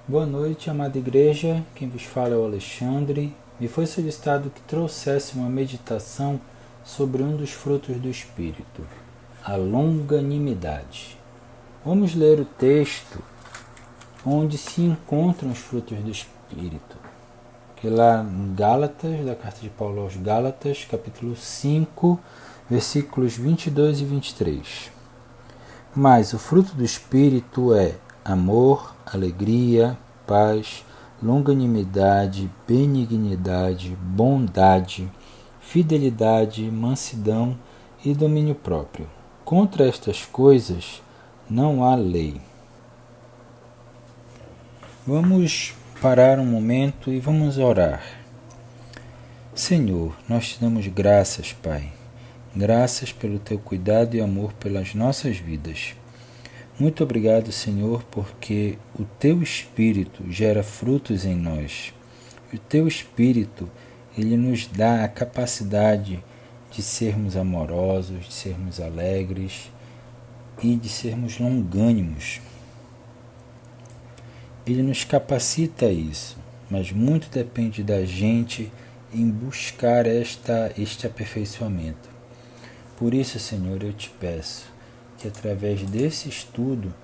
Boa noite, amada igreja. Quem vos fala é o Alexandre. Me foi solicitado que trouxesse uma meditação sobre um dos frutos do Espírito, a longanimidade. Vamos ler o texto onde se encontram os frutos do Espírito, que lá em Gálatas, da carta de Paulo aos Gálatas, capítulo 5, versículos 22 e 23. Mas o fruto do Espírito é amor, alegria, paz, longanimidade, benignidade, bondade, fidelidade, mansidão e domínio próprio. Contra estas coisas não há lei. Vamos parar um momento e vamos orar. Senhor, nós te damos graças, Pai. Graças pelo teu cuidado e amor pelas nossas vidas. Muito obrigado, Senhor, porque o teu Espírito gera frutos em nós. O teu Espírito, ele nos dá a capacidade de sermos amorosos, de sermos alegres e de sermos longânimos. Ele nos capacita a isso, mas muito depende da gente em buscar este aperfeiçoamento. Por isso, Senhor, eu te peço que através desse estudo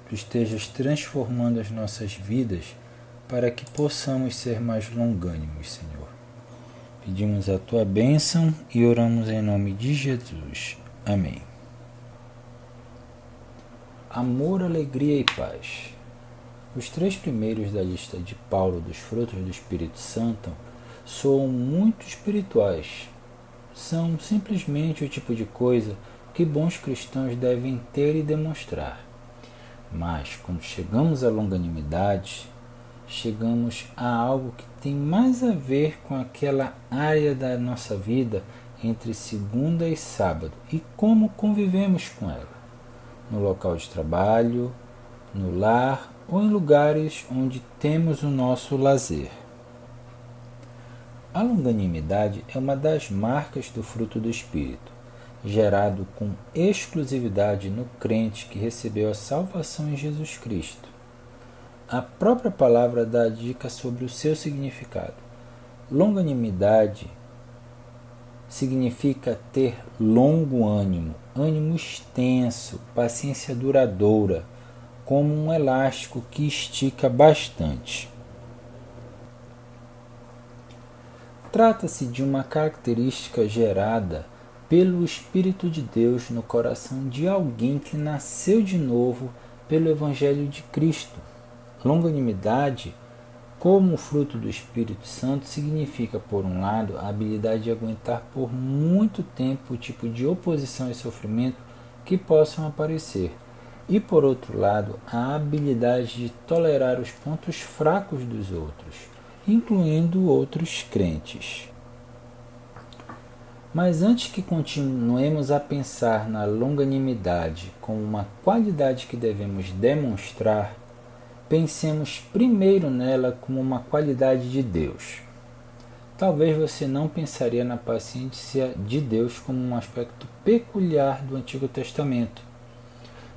tu estejas transformando as nossas vidas para que possamos ser mais longânimos, Senhor. Pedimos a tua bênção e oramos em nome de Jesus. Amém. Amor, alegria e paz. Os três primeiros da lista de Paulo dos frutos do Espírito Santo soam muito espirituais. São simplesmente o tipo de coisa que bons cristãos devem ter e demonstrar. Mas, quando chegamos à longanimidade, chegamos a algo que tem mais a ver com aquela área da nossa vida entre segunda e sábado e como convivemos com ela, no local de trabalho, no lar ou em lugares onde temos o nosso lazer. A longanimidade é uma das marcas do fruto do Espírito, gerado com exclusividade no crente que recebeu a salvação em Jesus Cristo. A própria palavra dá dica sobre o seu significado. Longanimidade significa ter longo ânimo, ânimo extenso, paciência duradoura, como um elástico que estica bastante. Trata-se de uma característica gerada pelo Espírito de Deus no coração de alguém que nasceu de novo pelo Evangelho de Cristo. Longanimidade, como fruto do Espírito Santo, significa, por um lado, a habilidade de aguentar por muito tempo o tipo de oposição e sofrimento que possam aparecer, e, por outro lado, a habilidade de tolerar os pontos fracos dos outros, incluindo outros crentes. Mas antes que continuemos a pensar na longanimidade como uma qualidade que devemos demonstrar, pensemos primeiro nela como uma qualidade de Deus. Talvez você não pensaria na paciência de Deus como um aspecto peculiar do Antigo Testamento.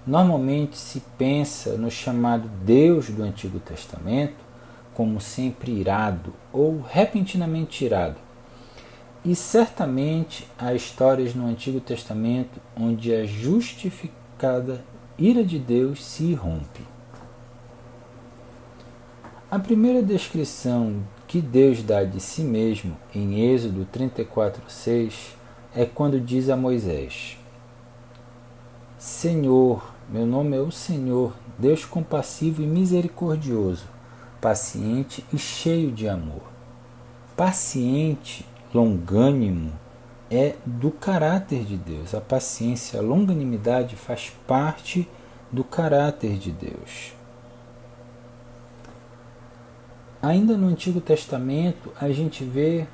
Normalmente se pensa no chamado Deus do Antigo Testamento como sempre irado ou repentinamente irado. E certamente há histórias no Antigo Testamento onde a justificada ira de Deus se irrompe. A primeira descrição que Deus dá de si mesmo em Êxodo 34:6 é quando diz a Moisés: Senhor, meu nome é o Senhor, Deus compassivo e misericordioso, paciente e cheio de amor. Paciente, longânimo, é do caráter de Deus. A paciência, a longanimidade faz parte do caráter de Deus. Ainda no Antigo Testamento, a gente vê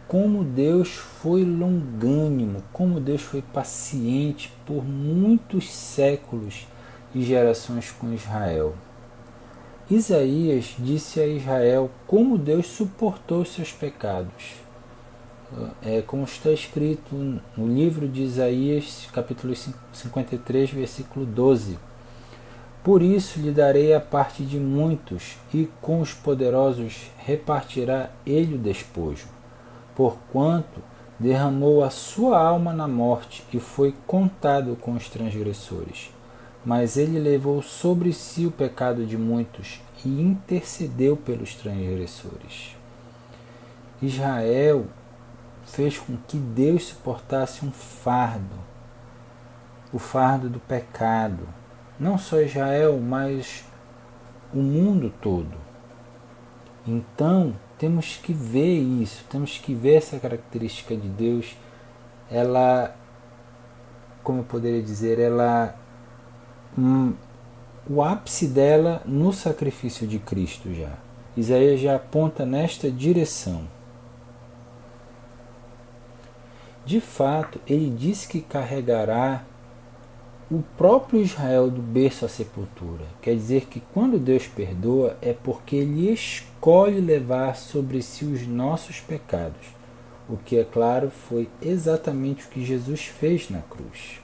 como Deus foi longânimo, como Deus foi paciente por muitos séculos e gerações com Israel. Isaías disse a Israel como Deus suportou seus pecados. Como está escrito no livro de Isaías, capítulo 53, versículo 12. Por isso lhe darei a parte de muitos, e com os poderosos repartirá ele o despojo, porquanto derramou a sua alma na morte e foi contado com os transgressores. Mas ele levou sobre si o pecado de muitos e intercedeu pelos transgressores. Israel fez com que Deus suportasse um fardo, o fardo do pecado. Não só Israel, mas o mundo todo. Então, temos que ver isso, temos que ver essa característica de Deus. Ela, como eu poderia dizer, o ápice dela no sacrifício de Cristo já. Isaías já aponta nesta direção. De fato, ele disse que carregará o próprio Israel do berço à sepultura. Quer dizer que quando Deus perdoa é porque ele escolhe levar sobre si os nossos pecados, o que, é claro, foi exatamente o que Jesus fez na cruz.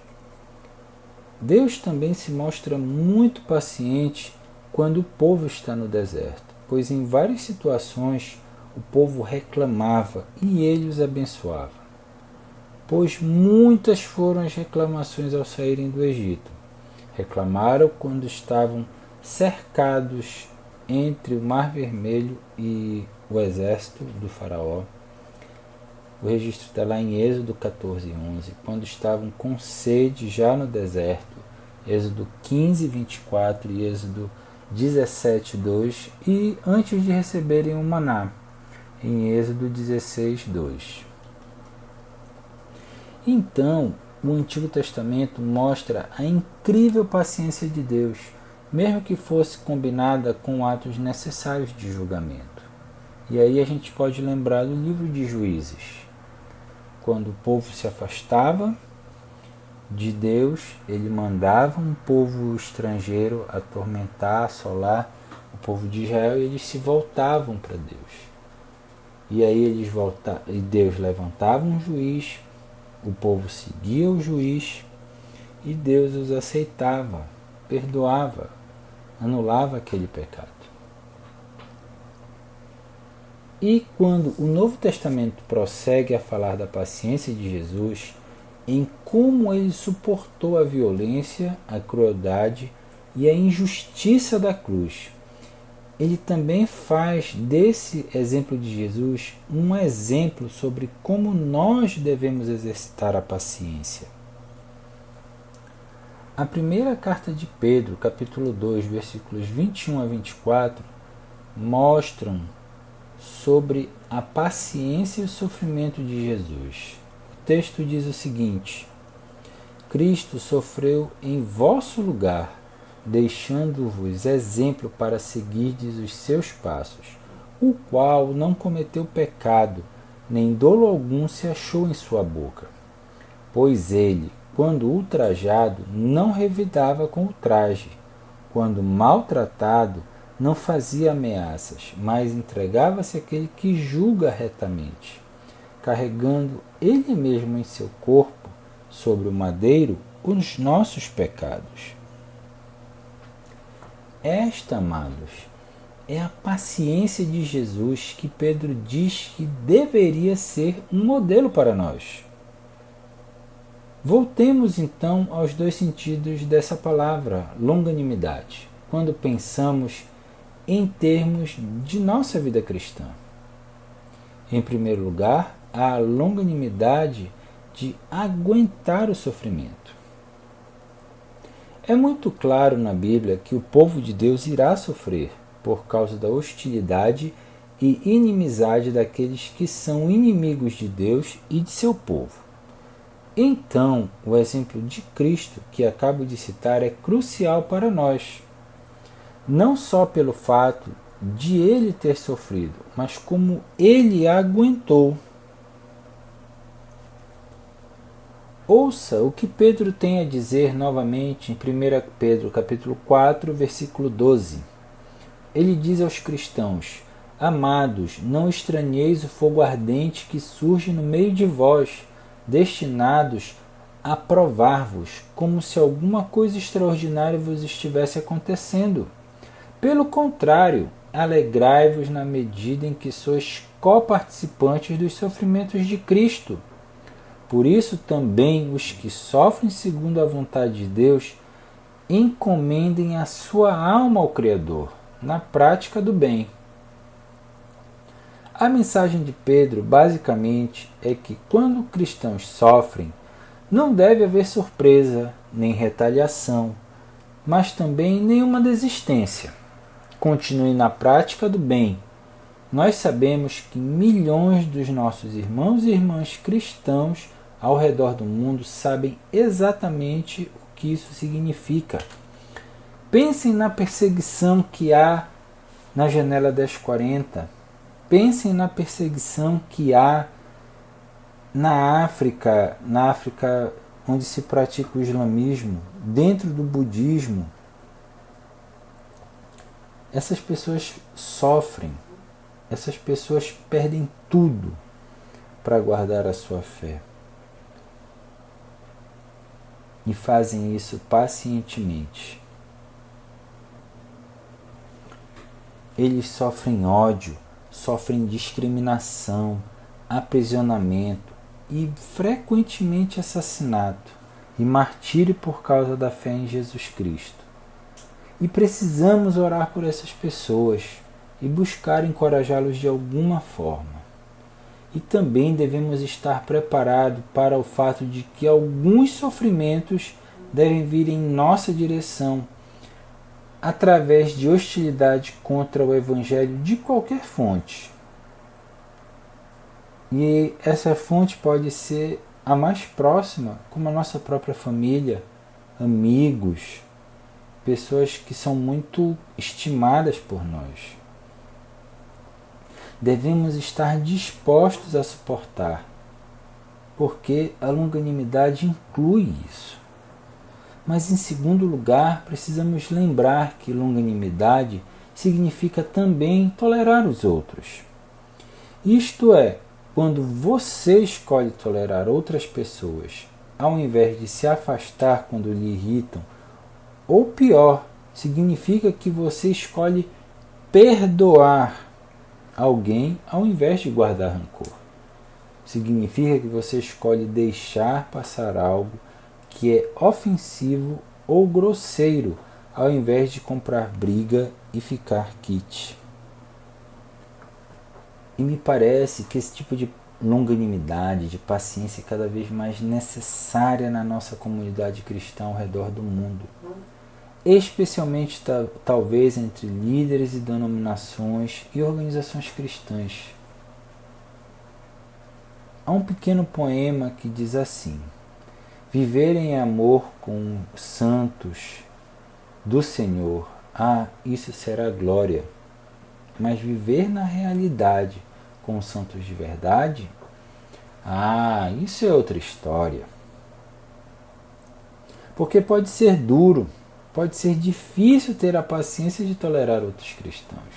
Deus também se mostra muito paciente quando o povo está no deserto, pois em várias situações o povo reclamava e ele os abençoava. Pois muitas foram as reclamações ao saírem do Egito. Reclamaram quando estavam cercados entre o Mar Vermelho e o exército do faraó. O registro está lá em Êxodo 14:11, quando estavam com sede já no deserto, Êxodo 15:24 e Êxodo 17:2, e antes de receberem o maná, em Êxodo 16:2. Então, o Antigo Testamento mostra a incrível paciência de Deus, mesmo que fosse combinada com atos necessários de julgamento. E aí a gente pode lembrar do livro de Juízes. Quando o povo se afastava de Deus, ele mandava um povo estrangeiro atormentar, assolar o povo de Israel, e eles se voltavam para Deus. E aí Deus levantava um juiz, o povo seguia o juiz e Deus os aceitava, perdoava, anulava aquele pecado. E quando o Novo Testamento prossegue a falar da paciência de Jesus, em como ele suportou a violência, a crueldade e a injustiça da cruz, ele também faz desse exemplo de Jesus um exemplo sobre como nós devemos exercitar a paciência. A primeira carta de Pedro, capítulo 2, versículos 21 a 24, mostram sobre a paciência e o sofrimento de Jesus. O texto diz o seguinte: Cristo sofreu em vosso lugar, deixando-vos exemplo para seguirdes os seus passos, o qual não cometeu pecado, nem dolo algum se achou em sua boca. Pois ele, quando ultrajado, não revidava com ultraje, quando maltratado, não fazia ameaças, mas entregava-se àquele que julga retamente, carregando ele mesmo em seu corpo, sobre o madeiro, os nossos pecados. Esta, amados, é a paciência de Jesus que Pedro diz que deveria ser um modelo para nós. Voltemos então aos dois sentidos dessa palavra, longanimidade, quando pensamos em termos de nossa vida cristã. Em primeiro lugar, a longanimidade de aguentar o sofrimento. É muito claro na Bíblia que o povo de Deus irá sofrer por causa da hostilidade e inimizade daqueles que são inimigos de Deus e de seu povo. Então, o exemplo de Cristo que acabo de citar é crucial para nós, não só pelo fato de ele ter sofrido, mas como ele aguentou. Ouça o que Pedro tem a dizer novamente em 1 Pedro capítulo 4, versículo 12. Ele diz aos cristãos: Amados, não estranheis o fogo ardente que surge no meio de vós, destinados a provar-vos, como se alguma coisa extraordinária vos estivesse acontecendo. Pelo contrário, alegrai-vos na medida em que sois coparticipantes dos sofrimentos de Cristo. Por isso também os que sofrem segundo a vontade de Deus encomendem a sua alma ao Criador, na prática do bem. A mensagem de Pedro, basicamente, é que quando cristãos sofrem, não deve haver surpresa, nem retaliação, mas também nenhuma desistência. Continue na prática do bem. Nós sabemos que milhões dos nossos irmãos e irmãs cristãos ao redor do mundo sabem exatamente o que isso significa. Pensem na perseguição que há na janela 1040. Pensem na perseguição que há na África onde se pratica o islamismo, dentro do budismo. Essas pessoas sofrem, essas pessoas perdem tudo para guardar a sua fé. E fazem isso pacientemente. Eles sofrem ódio, sofrem discriminação, aprisionamento e frequentemente assassinato e martírio por causa da fé em Jesus Cristo. E precisamos orar por essas pessoas e buscar encorajá-los de alguma forma. E também devemos estar preparados para o fato de que alguns sofrimentos devem vir em nossa direção através de hostilidade contra o Evangelho de qualquer fonte. E essa fonte pode ser a mais próxima, como a nossa própria família, amigos, pessoas que são muito estimadas por nós. Devemos estar dispostos a suportar, porque a longanimidade inclui isso. Mas, em segundo lugar, precisamos lembrar que longanimidade significa também tolerar os outros. Isto é, quando você escolhe tolerar outras pessoas, ao invés de se afastar quando lhe irritam, ou pior, significa que você escolhe perdoar alguém ao invés de guardar rancor. Significa que você escolhe deixar passar algo que é ofensivo ou grosseiro, ao invés de comprar briga e ficar quite. E me parece que esse tipo de longanimidade, de paciência é cada vez mais necessária na nossa comunidade cristã ao redor do mundo. Especialmente talvez entre líderes e denominações e organizações cristãs. Há um pequeno poema que diz assim: viver em amor com os santos do Senhor, isso será glória. Mas viver na realidade com os santos de verdade, isso é outra história. Porque pode ser duro, pode ser difícil ter a paciência de tolerar outros cristãos.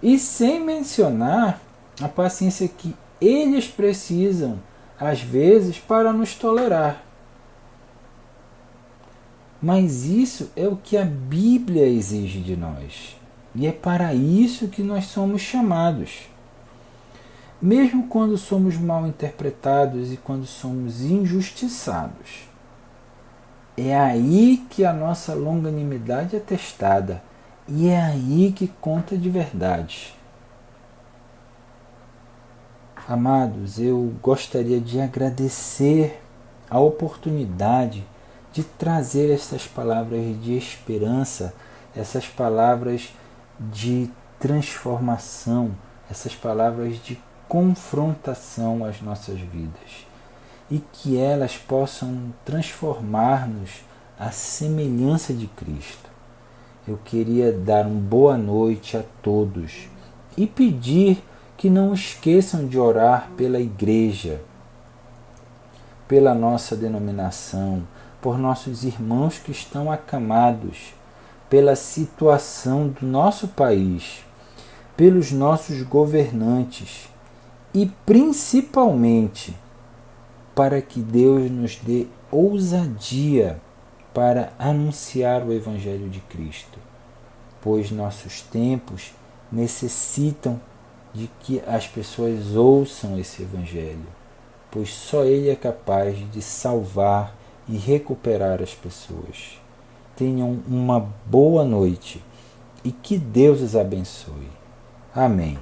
E sem mencionar a paciência que eles precisam, às vezes, para nos tolerar. Mas isso é o que a Bíblia exige de nós. E é para isso que nós somos chamados. Mesmo quando somos mal interpretados e quando somos injustiçados. É aí que a nossa longanimidade é testada. E é aí que conta de verdade. Amados, eu gostaria de agradecer a oportunidade de trazer essas palavras de esperança, essas palavras de transformação, essas palavras de confrontação às nossas vidas. E que elas possam transformar-nos à semelhança de Cristo. Eu queria dar uma boa noite a todos e pedir que não esqueçam de orar pela igreja, pela nossa denominação, por nossos irmãos que estão acamados, pela situação do nosso país, pelos nossos governantes e principalmente para que Deus nos dê ousadia para anunciar o Evangelho de Cristo, pois nossos tempos necessitam de que as pessoas ouçam esse Evangelho, pois só Ele é capaz de salvar e recuperar as pessoas. Tenham uma boa noite e que Deus os abençoe. Amém.